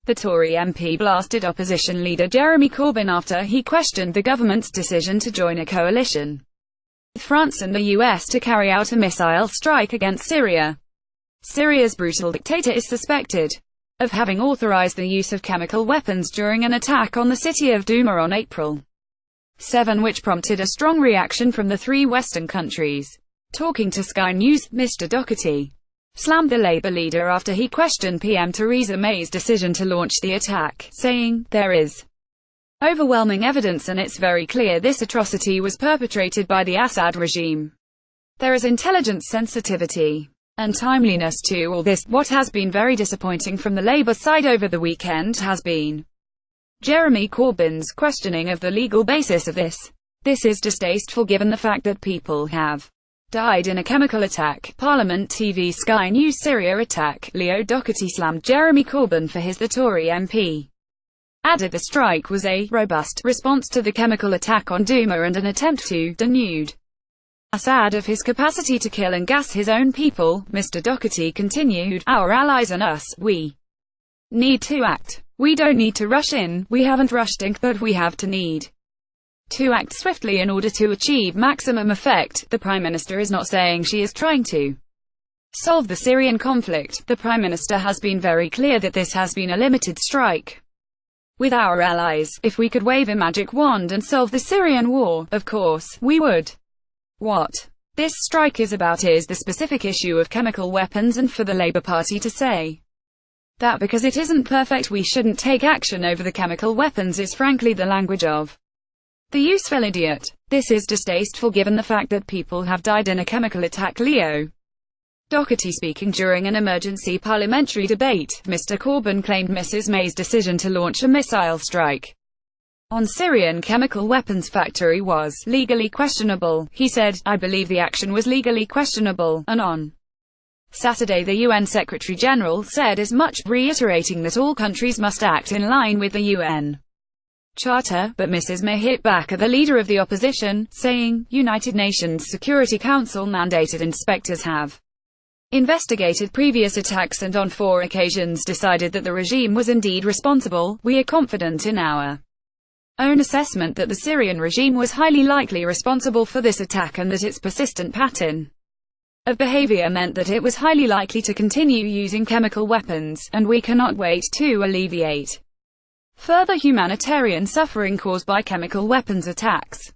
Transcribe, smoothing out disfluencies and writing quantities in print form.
The Tory MP blasted opposition leader Jeremy Corbyn after he questioned the government's decision to join a coalition with France and the US to carry out a missile strike against Syria. Syria's brutal dictator is suspected of having authorized the use of chemical weapons during an attack on the city of Douma on April 7, which prompted a strong reaction from the three Western countries. Talking to Sky News, Mr. Docherty slammed the Labour leader after he questioned PM Theresa May's decision to launch the attack, saying, "There is overwhelming evidence and it's very clear this atrocity was perpetrated by the Assad regime. There is intelligence sensitivity and timeliness to all this. What has been very disappointing from the Labour side over the weekend has been Jeremy Corbyn's questioning of the legal basis of this. This is distasteful given the fact that people have died in a chemical attack." Parliament TV Sky News Syria attack. Leo Docherty slammed Jeremy Corbyn for his. The Tory MP added the strike was a robust response to the chemical attack on Douma and an attempt to denude Assad of his capacity to kill and gas his own people. Mr. Docherty continued, "Our allies and us, we need to act. We don't need to rush in, we haven't rushed in, but we have to need to act swiftly in order to achieve maximum effect." The Prime Minister is not saying she is trying to solve the Syrian conflict. The Prime Minister has been very clear that this has been a limited strike with our allies. If we could wave a magic wand and solve the Syrian war, of course, we would. What this strike is about is the specific issue of chemical weapons, and for the Labour Party to say that because it isn't perfect we shouldn't take action over the chemical weapons is frankly the language of the useful idiot. This is distasteful given the fact that people have died in a chemical attack. Leo Docherty speaking during an emergency parliamentary debate. Mr. Corbyn claimed Mrs. May's decision to launch a missile strike on Syrian chemical weapons factory was legally questionable. He said, "I believe the action was legally questionable," and on Saturday the UN Secretary-General said as much, reiterating that all countries must act in line with the UN Charter. But Mrs. May hit back at the leader of the opposition, saying, "United Nations Security Council mandated inspectors have investigated previous attacks and on 4 occasions decided that the regime was indeed responsible. We are confident in our own assessment that the Syrian regime was highly likely responsible for this attack and that its persistent pattern of behavior meant that it was highly likely to continue using chemical weapons, and we cannot wait to alleviate further humanitarian suffering caused by chemical weapons attacks."